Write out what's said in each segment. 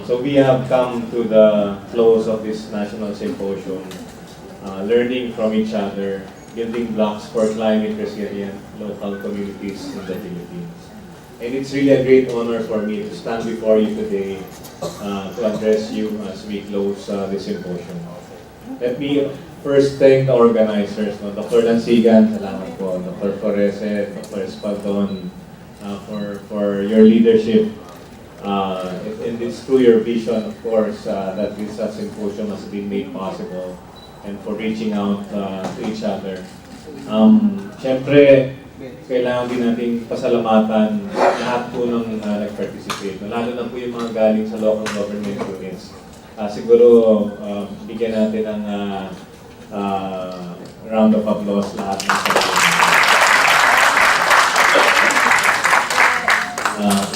So we have come to the close of this national symposium, learning from each other, building blocks for climate resilient local communities in the Philippines. And it's really a great honor for me to stand before you today to address you as we close this symposium. Let me first thank the organizers, Dr. Lansigan, salamat po, Dr. Forese, Dr. Espadon, for your leadership. And it's through your vision, of course, that this symposium has been made possible, and for reaching out to each other. Siyempre, kailangan din nating pasalamatan lahat po ng nag-participate, lalo na po yung mga galing sa local government units. Siguro, bigyan natin ng round of applause lahat ng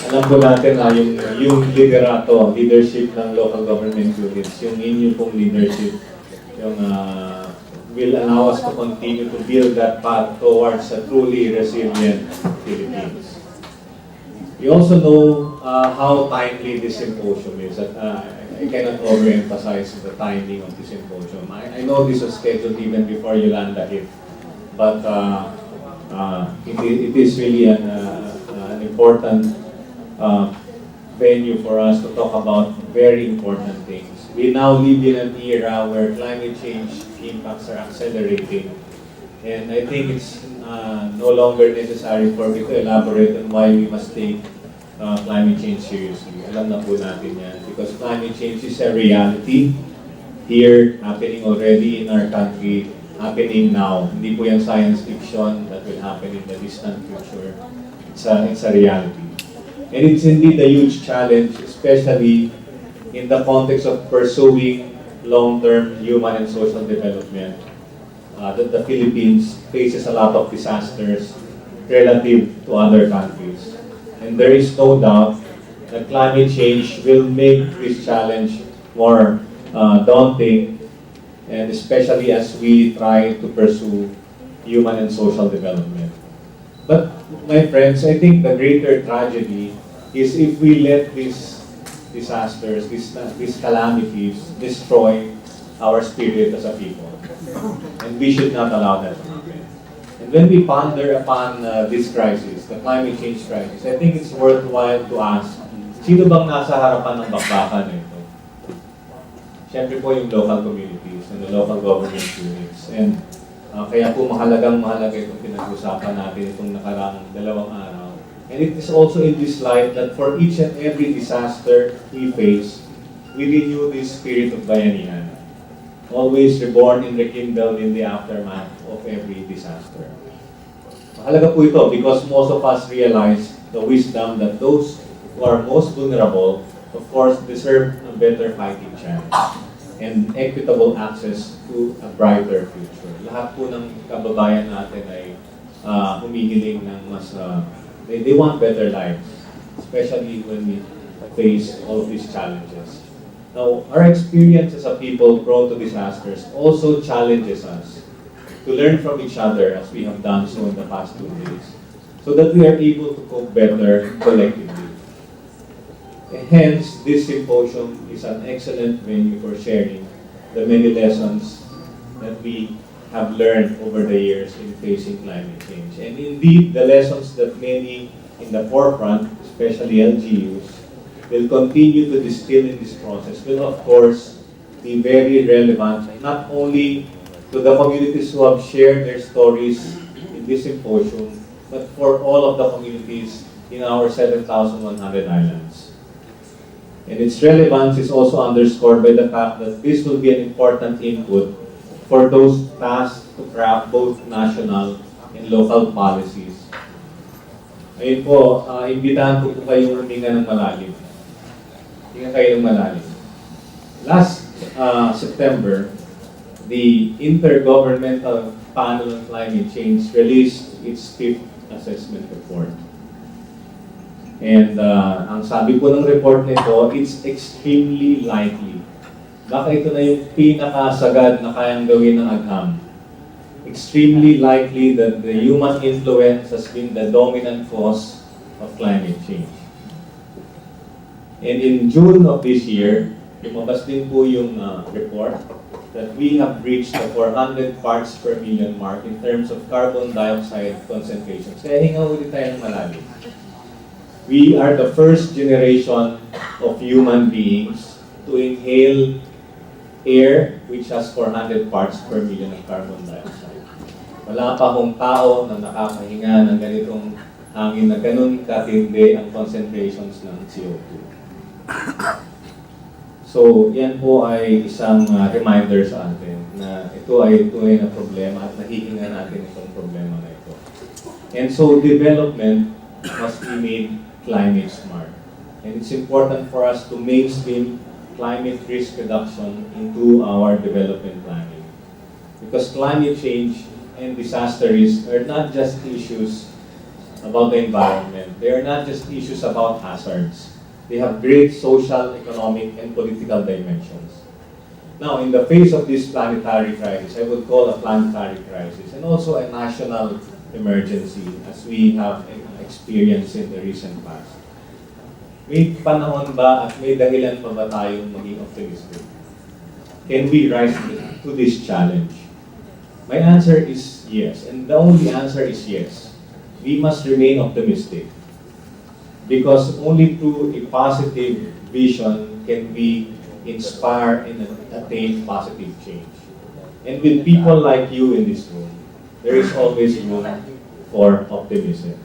alam po natin yung leadership ng local government units, yung inyong pong leadership, yung will allow us to continue to build that path towards a truly resilient Philippines. We also know how timely this symposium is. I cannot overemphasize the timing of this symposium. I know this was scheduled even before Yolanda hit, but it is really an important venue for us to talk about very important things. We now live in an era where climate change impacts are accelerating, and I think it's no longer necessary for me to elaborate on why we must take climate change seriously. Alam na po natin yan, because climate change is a reality here, happening already in our country, happening now. Hindi po yan science fiction that will happen in the distant future. It's a reality. And it's indeed a huge challenge, especially in the context of pursuing long-term human and social development. That the Philippines faces a lot of disasters relative to other countries. And there is no doubt that climate change will make this challenge more daunting, and especially as we try to pursue human and social development. But my friends, I think the greater tragedy is if we let these disasters, these calamities destroy our spirit as a people. And we should not allow that to happen. And when we ponder upon this crisis, the climate change crisis, I think it's worthwhile to ask, sino bang nasa harapan ng bakbakan nito? Siyempre po yung local communities and the local government units. And kaya po mahalaga itong pinag-usapan natin itong nakaraang 2 araw. And it is also in this light that for each and every disaster we face, we renew this spirit of bayanihan, always reborn and rekindled in the aftermath of every disaster. Mahalaga po ito because most of us realize the wisdom that those who are most vulnerable, of course, deserve a better fighting chance and equitable access to a brighter future. Lahat po ng kababayan natin ay humihiling ng mas, they want better lives, especially when we face all of these challenges. Now, our experience as a people prone to disasters also challenges us to learn from each other as we have done so in the past 2 days, so that we are able to cope better collectively. Hence, this symposium is an excellent venue for sharing the many lessons that we have learned over the years in facing climate change. And indeed, the lessons that many in the forefront, especially LGUs, will continue to distill in this process will, of course, be very relevant not only to the communities who have shared their stories in this symposium, but for all of the communities in our 7,100 islands. And its relevance is also underscored by the fact that this will be an important input for those tasked to craft both national and local policies. Ayun po, imbitahan ko po kayong huminga ng malalim. Hinga kayo ng malalim. Last September, the Intergovernmental Panel on Climate Change released its 5th assessment report. And ang sabi po ng report nito, it's extremely likely. Baka ito na yung pinakasagad na kayang gawin ng agham. Extremely likely that the human influence has been the dominant cause of climate change. And in June of this year, lumabas din po yung report that we have reached the 400 parts per million mark in terms of carbon dioxide concentrations. Kaya hinga ulit tayo ng malalim. We are the first generation of human beings to inhale air which has 400 parts per million of carbon dioxide. Wala pa hong tao na nakakahinga ng ganitong hangin na ganun katindi ang concentrations ng CO2. So, yan po ay isang reminder sa atin na ito ay tunay na problema at nahihinga natin itong problema na ito. And so, development must be made climate smart. And it's important for us to mainstream climate risk reduction into our development planning. Because climate change and disaster risk are not just issues about the environment. They are not just issues about hazards. They have great social, economic, and political dimensions. Now, in the face of this planetary crisis, I would call a planetary crisis and also a national emergency as we have experienced in the recent past. May panahon ba at may dahilan pa ba tayong maging optimistic? Can we rise to this challenge? My answer is yes, and the only answer is yes. We must remain optimistic. Because only through a positive vision can we inspire and attain positive change. And with people like you in this room, there is always room for optimism.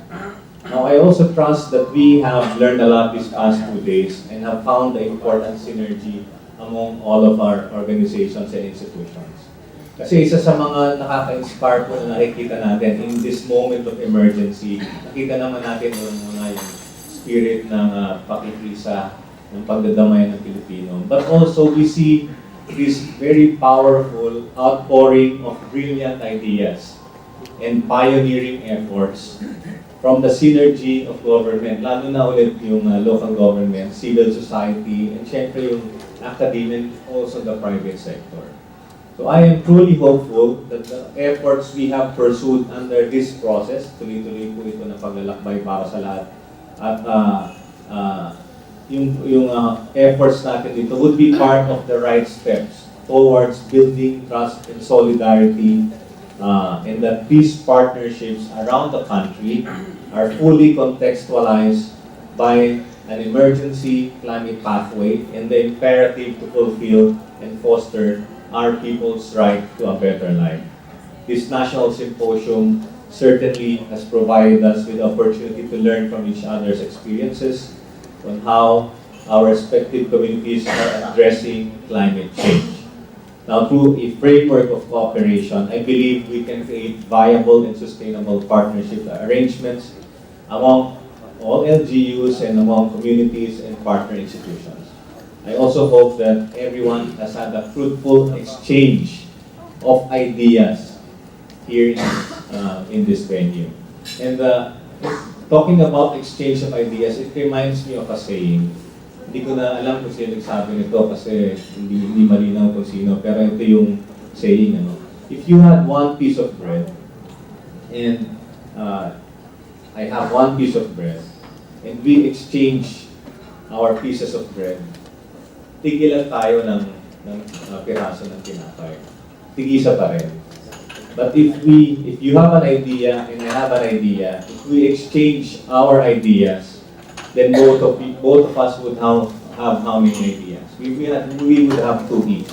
Now, I also trust that we have learned a lot these past 2 days and have found the important synergy among all of our organizations and institutions. Kasi isa sa mga nakaka-inspire po na nakikita natin in this moment of emergency, nakita naman natin muna yung spirit ng pakikisa, ng pagdadamay ng Pilipino. But also, we see this very powerful outpouring of brilliant ideas and pioneering efforts from the synergy of government, lalo na ulit yung local government, civil society, and syempre yung academia and also the private sector. So I am truly hopeful that the efforts we have pursued under this process, tuloy-tuloy po ito na paglalakbay para sa lahat, at yung efforts natin dito would be part of the right steps towards building trust and solidarity, and that these partnerships around the country are fully contextualized by an emergency climate pathway and the imperative to fulfill and foster our people's right to a better life. This national symposium certainly has provided us with the opportunity to learn from each other's experiences on how our respective communities are addressing climate change. Now, through a framework of cooperation, I believe we can create viable and sustainable partnership arrangements among all LGUs and among communities and partner institutions. I also hope that everyone has had a fruitful exchange of ideas here in this venue. And talking about exchange of ideas, it reminds me of a saying. Hindi ko na alam kung sino nagsabi nito kasi hindi malinaw kung sino, pero ito yung saying, if you had one piece of bread and I have one piece of bread and we exchange our pieces of bread, tigilan tayo ng piraso ng tinapay. Tigisa pa rin. But if you have an idea and I have an idea, if we exchange our ideas, then both of us would have how many ideas? We would have two each.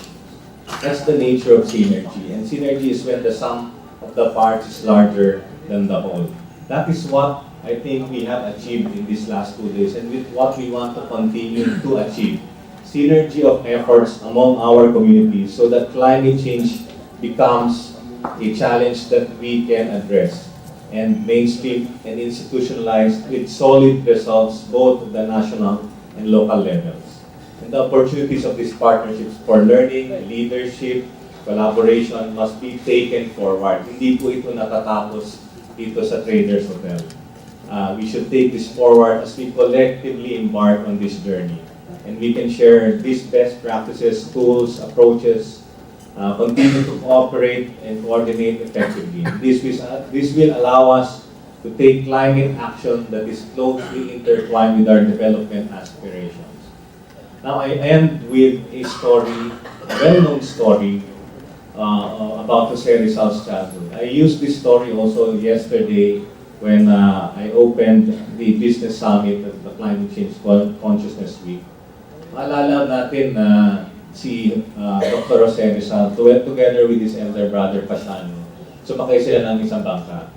That's the nature of synergy. And synergy is when the sum of the parts is larger than the whole. That is what I think we have achieved in these last 2 days and with what we want to continue to achieve. Synergy of efforts among our communities so that climate change becomes a challenge that we can address and mainstream and institutionalize with solid results both at the national and local levels. And the opportunities of these partnerships for learning, leadership, collaboration must be taken forward. Hindi po ito natatapos dito sa Traders Hotel. We should take this forward as we collectively embark on this journey. And we can share these best practices, tools, approaches, continue to cooperate and coordinate effectively. This will allow us to take climate action that is closely intertwined with our development aspirations. Now I end with a story, a well-known story about Jose Rizal's childhood. I used this story also yesterday when I opened the business summit at the Climate Change Consciousness Week. Maalala natin na si Dr. Jose Rizal, together with his elder brother Saño, sumakay sila ng isang bangka.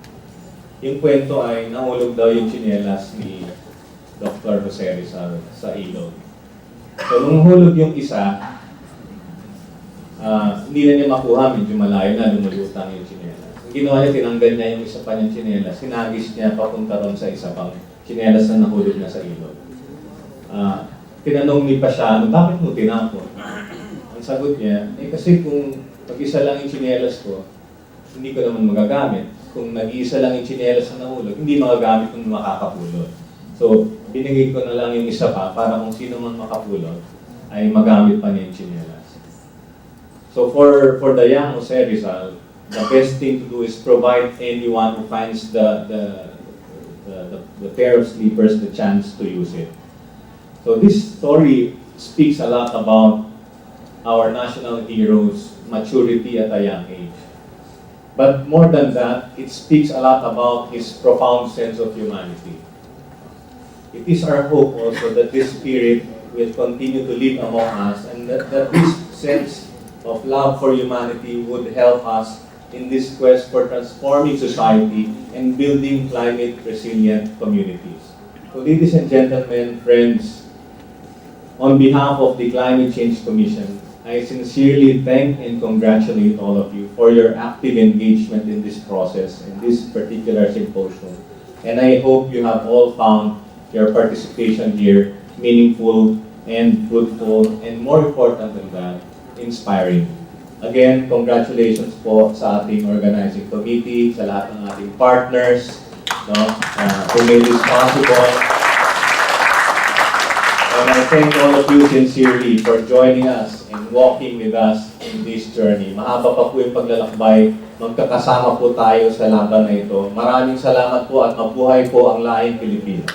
Yung kwento ay nahulog daw yung tsinelas ni Dr. Jose Rizal sa ilog. So nung hulog yung isa, hindi na niya makuha, medyo malayo na, lumulutang yung tsinelas. Ang ginawa niya, tinanggal niya yung isa pa niyang tsinelas, sinagis niya papunta ron sa isa pang tsinelas na nahulog na sa ilog. Tinanong ni Pasay, bakit mo tinapon? Ang sagot niya, kasi kung pag-isa lang yung tsinelas ko, hindi ko naman magagamit. Kung nag-iisa lang yung tsinelas na nahulog, hindi magagamit kung makakapulot. So, binigay ko na lang yung isa pa para kung sino man makapulot, ay magamit pa niya yung tsinelas. So, for the young Jose Rizal, the best thing to do is provide anyone who finds the pair of slippers the chance to use it. So this story speaks a lot about our national hero's maturity at a young age. But more than that, it speaks a lot about his profound sense of humanity. It is our hope also that this spirit will continue to live among us and that this sense of love for humanity would help us in this quest for transforming society and building climate-resilient communities. So ladies and gentlemen, friends, on behalf of the Climate Change Commission, I sincerely thank and congratulate all of you for your active engagement in this process, in this particular symposium. And I hope you have all found your participation here meaningful and fruitful, and more important than that, inspiring. Again, congratulations po sa ating organizing committee, sa lahat ng ating partners, who made this possible. And I thank all of you sincerely for joining us and walking with us in this journey. Mahaba pa po yung paglalakbay. Magkakasama po tayo sa laban na ito. Maraming salamat po at mabuhay po ang lahing Pilipino.